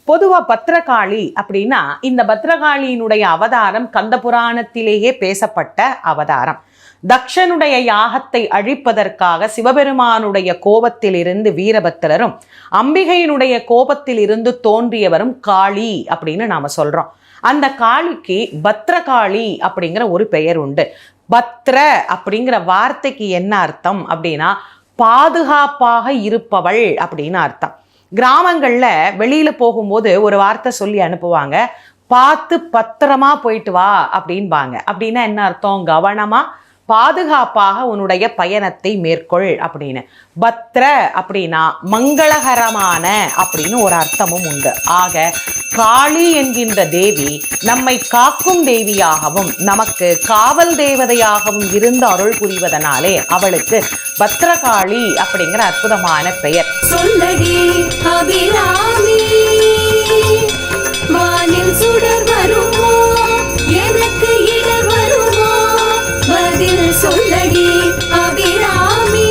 பொதுவா பத்ரகாளி அப்படின்னா இந்த பத்ரகாளியினுடைய அவதாரம் கந்த புராணத்திலேயே பேசப்பட்ட அவதாரம். தக்ஷனுடைய யாகத்தை அழிப்பதற்காக சிவபெருமானுடைய கோபத்தில் இருந்து வீரபத்திரரும் அம்பிகையினுடைய கோபத்தில் இருந்து தோன்றியவரும் காளி அப்படின்னு நாம சொல்றோம். அந்த காளிக்கு பத்ரகாளி அப்படிங்கிற ஒரு பெயர் உண்டு. பத்ர அப்படிங்கிற வார்த்தைக்கு என்ன அர்த்தம் அப்படின்னா பாதுகாப்பாக இருப்பவள் அப்படின்னு அர்த்தம். கிராமங்கள்ல வெளியில போகும்போது ஒரு வார்த்தை சொல்லி அனுப்புவாங்க, பார்த்து பத்திரமா போயிட்டு வா அப்படின்பாங்க. அப்படின்னா என்ன அர்த்தம்? கவனமா பாதுகாப்பாக உன்னுடைய பயணத்தை மேற்கொள் அப்படின்னு. பத்ர அப்படின்னா மங்களகரமான அப்படின்னு ஒரு அர்த்தமும் உண்டு. ஆக காளி என்கின்ற தேவி நம்மை காக்கும் தேவியாகவும் நமக்கு காவல் தேவதையாகவும் இருந்து அருள் புரிவதனாலே அவளுக்கு பத்ரகாளி அப்படிங்கிற அற்புதமான பெயர். சொல்லடி அபிராமி, வானில் சுடர் வருமோ, எனக்கு இடர் வருமோ, பதில் சொல்லடி அபிராமி.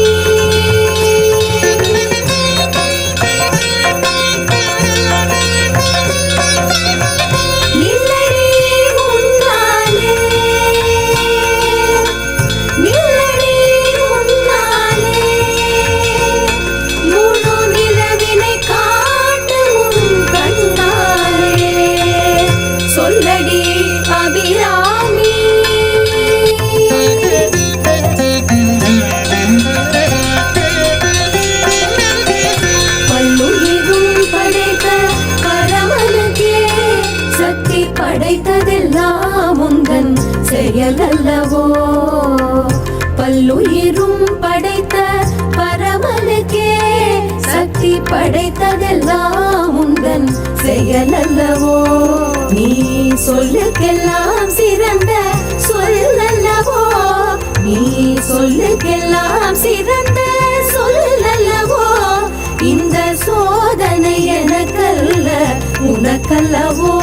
செயலல்லவோ பல்லுயிரும் படைத்த பரமனுக்கே சக்தி படைத்ததெல்லாம் உந்தன் செயலல்லவோ. நீ சொல்லுக்கெல்லாம் சிறந்த சொல்லல்லவோ, நீ சொல்லுக்கெல்லாம் சிறந்த சொல்லல்லவோ. இந்த சோதனை எனக்கல்ல உனக்கல்லவோ.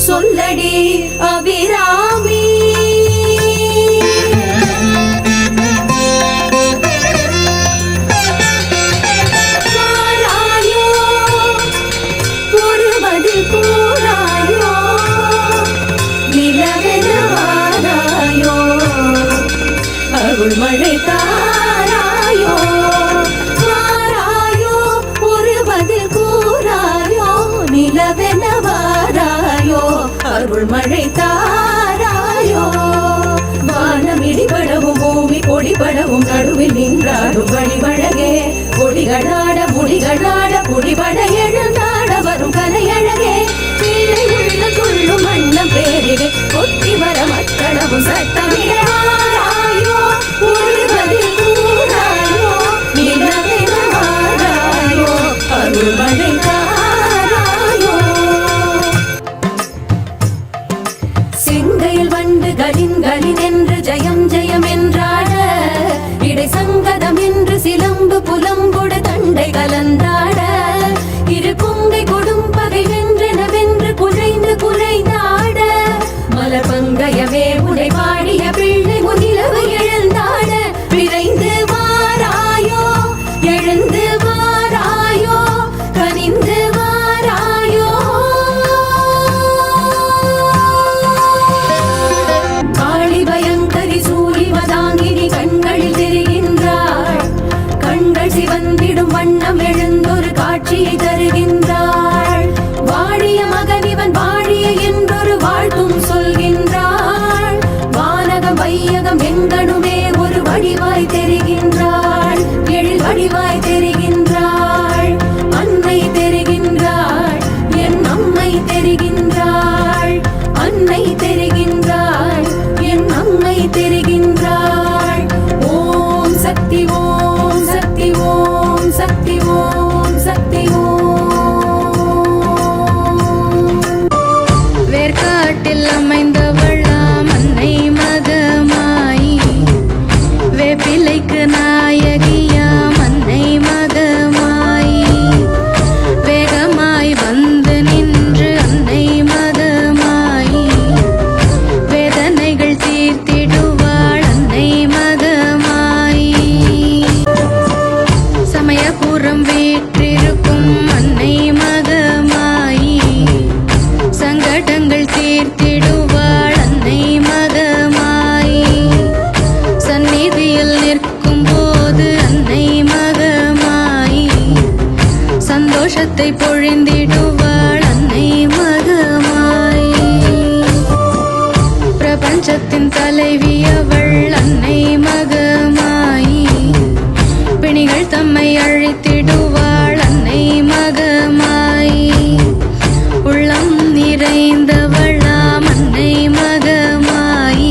சொல்லடி அபிராமி. வாராயோ ஒரு பதில் கூறாயோ, நிலவென வாராயோ, அருள் மழை தாராயோ. வாராயோ ஒரு பதில் கூறாயோ, நிலவென வாராயோ, அருள் மழை தாராயோ. வானம் இடிபடவும் பூமி பொடிபடவும் நடுவில் நின்றாடும் வழிவழகே. கொடிகளாட முடிகளாட குடிபட எழுந்தாட வரும் கலையழகே. பிள்ளை உள்ள துள்ளும் மண்ணம் பேரிலே கொத்தி வர மக்களவும் சட்டமிட. வாராயோ ஒரு பதில் கூறாயோ, நிலவென வாராயோ, அருள் மழை தாராயோ. செங்கையில் வண்டு கலின் கலின் என்று ஜெயம் ஜெயம் என்றாட, இடை சங்கதம் என்று சிலம்பு புலம்புட தண்டை கலந்தாட, இரு கொங்கை கொடும் பகை வென்றெனவென்று குழைந்து குழைந்தாட, மலர் பங்கயமே உடை பாடிய பிள்ளை முனிலவு எழுந்தாட. விரைந்து வாராயோ எழுந்து வாராயோ, கனிந்து அமுதத்தை பொழிந்திடுவாள் அன்னை மகமாய். பிரபஞ்சத்தின் தலைவி அவள் அன்னை மகமாய். பிணிகள் தம்மை அழித்திடுவாள் அன்னை மகமாய். உள்ளம் நிறைந்தவளாம் அன்னை மகமாய்.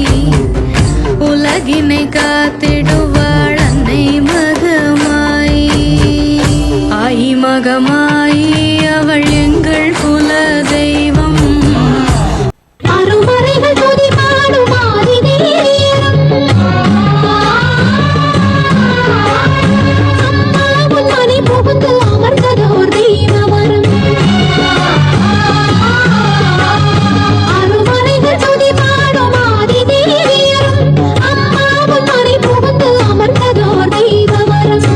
உலகினை காத்திடுவாள் அன்னை மகமாய். ஆயி மகமாய் அவள் எங்கள் குல தெய்வம். அருமறைகள் துதி பாடும் ஆதிதேயம். அம்மாவும் மனை புகுந்து அமர்ந்ததோர் தெய்வவரம். அருமறைகள் துதி பாடும் ஆதிதேயம். அம்மாவும் மனை புகுந்து அமர்ந்ததோர் தெய்வவரம்.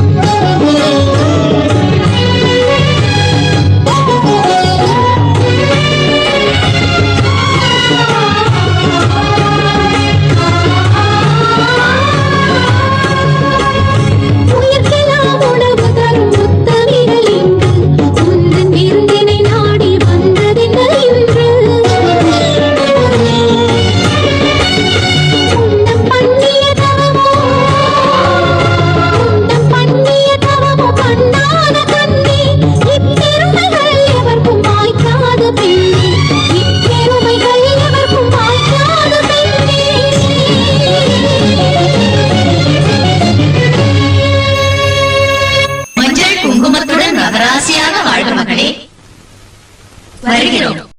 உயிர்க்கெல்லாம் உணவு தரும் முத்தமிழ் இன்று உந்தன் விருந்தினை நாடி வந்ததென்ன இன்று. உன்னம் பண்ணிய தவமோ கண்ணான கண்ணே. இப்பெருமைகள் எவர்க்கும் வாய்க்காத பெண்ணே. இப்பெருமைகள் எவர்க்கும் வாய்க்காத பெண்ணே. மஞ்சள் குங்குமத்துடன் மகராசியாக வாழ்க மகளே. வருகிறோம்.